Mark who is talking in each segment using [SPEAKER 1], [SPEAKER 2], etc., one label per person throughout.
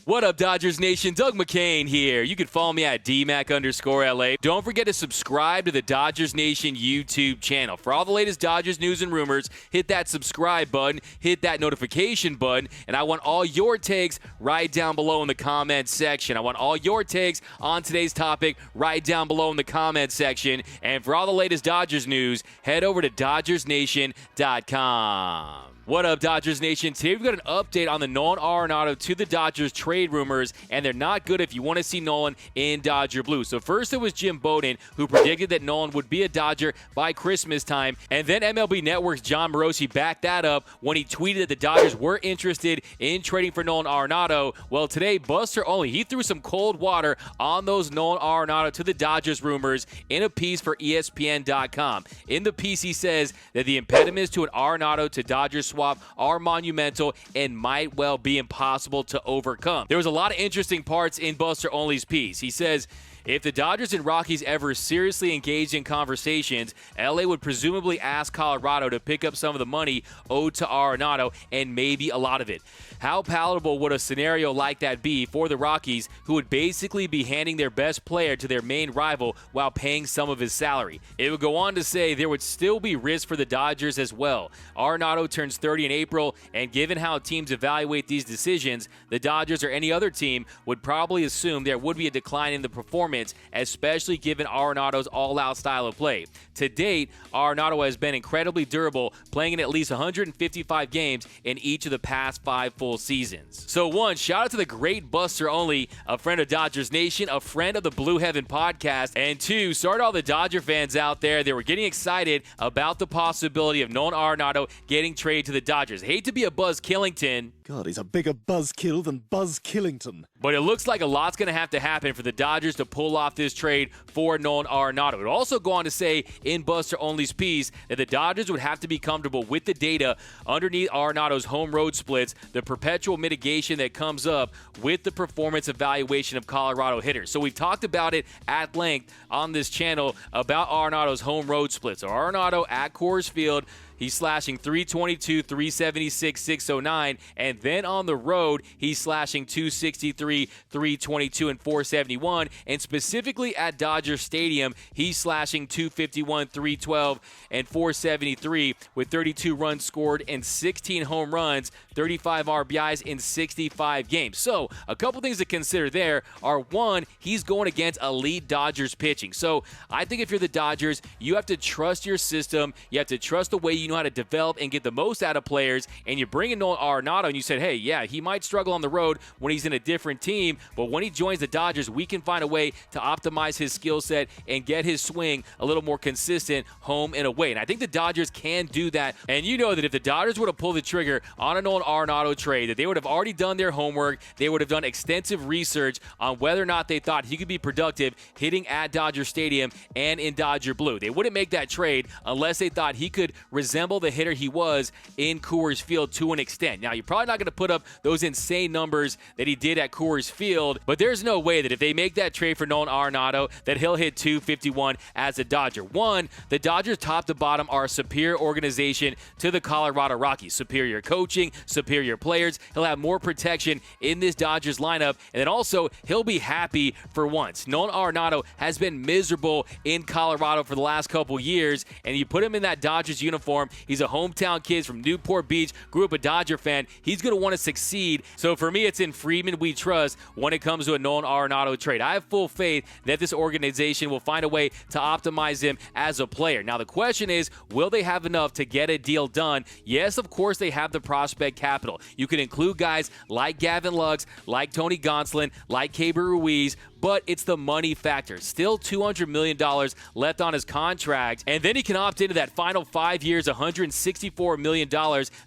[SPEAKER 1] What up, Dodgers Nation? Doug McCain here. You can follow me at DMAC_LA. Don't forget to subscribe to the Dodgers Nation YouTube channel. For all the latest Dodgers news and rumors, hit that subscribe button, hit that notification button, and I want all your takes right down below in the comments section. I want all your takes on today's topic right down below in the comments section. And for all the latest Dodgers news, head over to DodgersNation.com. What up, Dodgers Nation? Today we've got an update on the Nolan Arenado to the Dodgers trade rumors, and they're not good if you want to see Nolan in Dodger blue. So first it was Jim Bowden who predicted that Nolan would be a Dodger by Christmas time, and then MLB Network's John Morosi backed that up when he tweeted that the Dodgers were interested in trading for Nolan Arenado. Well, today Buster Olney, he threw some cold water on those Nolan Arenado to the Dodgers rumors in a piece for ESPN.com. In the piece, he says that the impediments to an Arenado to Dodgers swap are monumental and might well be impossible to overcome. There was a lot of interesting parts in Buster Olney's piece. He says, if the Dodgers and Rockies ever seriously engaged in conversations, LA would presumably ask Colorado to pick up some of the money owed to Arenado, and maybe a lot of it. How palatable would a scenario like that be for the Rockies, who would basically be handing their best player to their main rival while paying some of his salary? It would go on to say there would still be risk for the Dodgers as well. Arenado turns 30 in April, and given how teams evaluate these decisions, the Dodgers or any other team would probably assume there would be a decline in the performance, especially given Arenado's all-out style of play. To date, Arenado has been incredibly durable, playing in at least 155 games in each of the past 5 full seasons. So one, shout out to the great Buster Olney, a friend of Dodgers Nation, a friend of the Blue Heaven podcast, and two, sorry to all the Dodger fans out there that were getting excited about the possibility of Nolan Arenado getting traded to the Dodgers. Hate to be a Buzz Killington.
[SPEAKER 2] God, he's a bigger buzzkill than Buzz Killington.
[SPEAKER 1] But it looks like a lot's going to have to happen for the Dodgers to pull off this trade for Nolan Arenado. It would also go on to say in Buster Olney's piece that the Dodgers would have to be comfortable with the data underneath Arenado's home road splits, the perpetual mitigation that comes up with the performance evaluation of Colorado hitters. So we've talked about it at length on this channel about Arenado's home road splits. So Arenado at Coors Field, he's slashing 322, 376, 609, and then on the road, he's slashing 263, 322, and 471. And specifically at Dodger Stadium, he's slashing 251, 312, and 473 with 32 runs scored and 16 home runs, 35 RBIs in 65 games. So a couple things to consider there are, one, he's going against elite Dodgers pitching. So I think if you're the Dodgers, you have to trust your system. You have to trust the way you know how to develop and get the most out of players, and you bring in Nolan Arenado and you said, hey, yeah, he might struggle on the road when he's in a different team, but when he joins the Dodgers, we can find a way to optimize his skill set and get his swing a little more consistent home and away. And I think the Dodgers can do that. And you know that if the Dodgers would have pulled the trigger on a Nolan Arenado trade, that they would have already done their homework. They would have done extensive research on whether or not they thought he could be productive hitting at Dodger Stadium and in Dodger blue. They wouldn't make that trade unless they thought he could resemble the hitter he was in Coors Field to an extent. Now, you're probably not going to put up those insane numbers that he did at Coors Field, but there's no way that if they make that trade for Nolan Arenado that he'll hit 251 as a Dodger. One, the Dodgers top to bottom are a superior organization to the Colorado Rockies. Superior coaching, superior players. He'll have more protection in this Dodgers lineup, and then also he'll be happy for once. Nolan Arenado has been miserable in Colorado for the last couple years, and you put him in that Dodgers uniform, he's a hometown kid from Newport Beach, grew up a Dodger fan. He's going to want to succeed. So for me, it's in Friedman we trust when it comes to a Nolan Arenado trade. I have full faith that this organization will find a way to optimize him as a player. Now, the question is, will they have enough to get a deal done? Yes, of course, they have the prospect capital. You can include guys like Gavin Lux, like Tony Gonsolin, like Keibert Ruiz, but it's the money factor. Still $200 million left on his contract, and then he can opt into that final 5 years, $164 million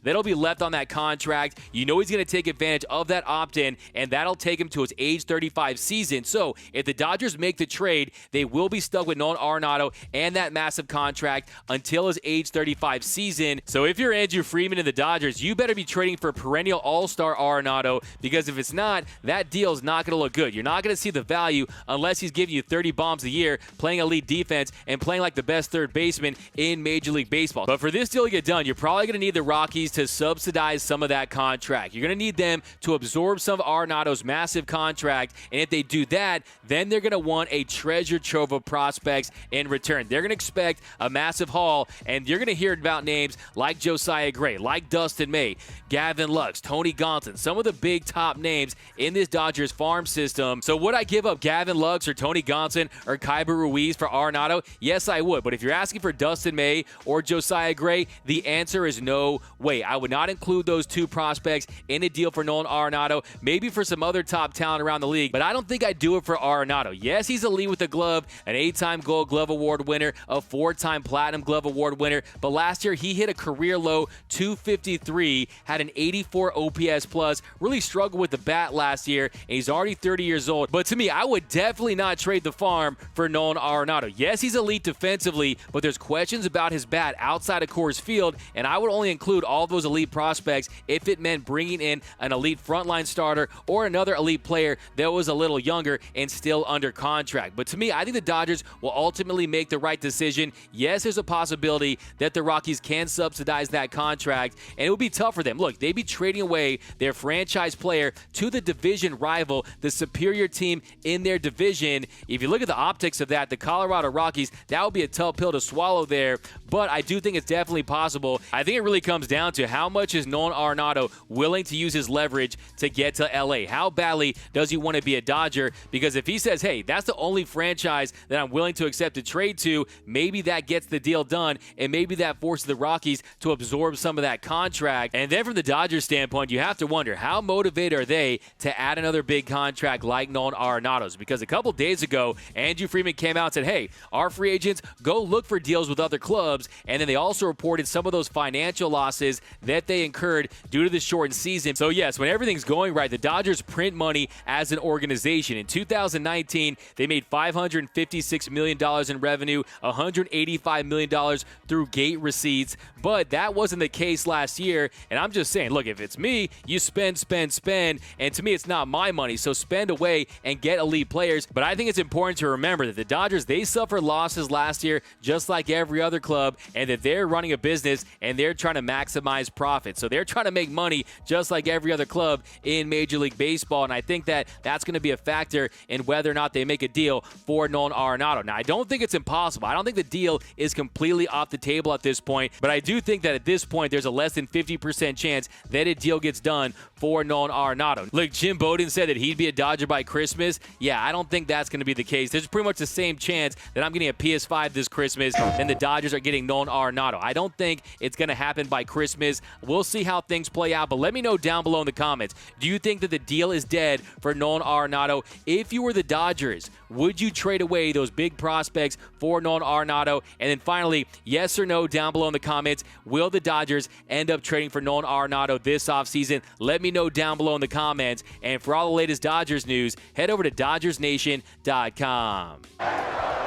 [SPEAKER 1] that'll be left on that contract. You know he's going to take advantage of that opt-in, and that'll take him to his age 35 season. So if the Dodgers make the trade, they will be stuck with Nolan Arenado and that massive contract until his age 35 season. So if you're Andrew Friedman and the Dodgers, you better be trading for perennial all-star Arenado, because if it's not, that deal is not going to look good. You're not going to see the value value unless he's giving you 30 bombs a year, playing elite defense, and playing like the best third baseman in Major League Baseball. But for this deal to get done, you're probably going to need the Rockies to subsidize some of that contract. You're going to need them to absorb some of Arenado's massive contract, and if they do that, then they're going to want a treasure trove of prospects in return. They're going to expect a massive haul, and you're going to hear about names like Josiah Gray, like Dustin May, Gavin Lux, Tony Gonsolin, some of the big top names in this Dodgers farm system. So would I give up Gavin Lux or Tony Gonsolin or Kaiba Ruiz for Arenado? Yes, I would. But if you're asking for Dustin May or Josiah Gray, the answer is no way. I would not include those two prospects in a deal for Nolan Arenado, maybe for some other top talent around the league, but I don't think I'd do it for Arenado. Yes, he's elite with the glove, an 8-time Gold Glove Award winner, a 4-time Platinum Glove Award winner, but last year he hit a career low 253, had an 84 OPS plus, really struggled with the bat last year, and he's already 30 years old. But to me, I would definitely not trade the farm for Nolan Arenado. Yes, he's elite defensively, but there's questions about his bat outside of Coors Field, and I would only include all those elite prospects if it meant bringing in an elite frontline starter or another elite player that was a little younger and still under contract. But to me, I think the Dodgers will ultimately make the right decision. Yes, there's a possibility that the Rockies can subsidize that contract, and it would be tough for them. Look, they'd be trading away their franchise player to the division rival, the superior team in their division. If you look at the optics of that, the Colorado Rockies, that would be a tough pill to swallow there, but I do think it's definitely possible. I think it really comes down to how much is Nolan Arenado willing to use his leverage to get to LA. How badly does he want to be a Dodger? Because if he says, hey, that's the only franchise that I'm willing to accept a trade to, maybe that gets the deal done, and maybe that forces the Rockies to absorb some of that contract. And then from the Dodgers standpoint, you have to wonder, how motivated are they to add another big contract like Nolan Arenado's? Because a couple days ago, Andrew Friedman came out and said, hey, our free agents, go look for deals with other clubs. And then they also reported some of those financial losses that they incurred due to the shortened season. So yes, when everything's going right, the Dodgers print money as an organization. In 2019, they made $556 million in revenue, $185 million through gate receipts, but that wasn't the case last year. And I'm just saying, look, if it's me, you spend, and to me, it's not my money, so spend away and get elite players. But I think it's important to remember that the Dodgers, they suffered losses last year just like every other club, and that they're running a business and they're trying to maximize profit. So they're trying to make money just like every other club in Major League Baseball, and I think that that's going to be a factor in whether or not they make a deal for Nolan Arenado. Now, I don't think it's impossible. I don't think the deal is completely off the table at this point, but I do think that at this point, there's a less than 50% chance that a deal gets done for Nolan Arenado. Look, Jim Bowden said that he'd be a Dodger by Christmas. Yeah, I don't think that's going to be the case. There's pretty much the same chance that I'm getting a PS5 this Christmas than the Dodgers are getting Nolan Arenado. I don't think it's going to happen by Christmas. We'll see how things play out, but let me know down below in the comments. Do you think that the deal is dead for Nolan Arenado? If you were the Dodgers, would you trade away those big prospects for Nolan Arenado? And then finally, yes or no down below in the comments, will the Dodgers end up trading for Nolan Arenado this offseason? Let me know down below in the comments. And for all the latest Dodgers news, head over to DodgersNation.com.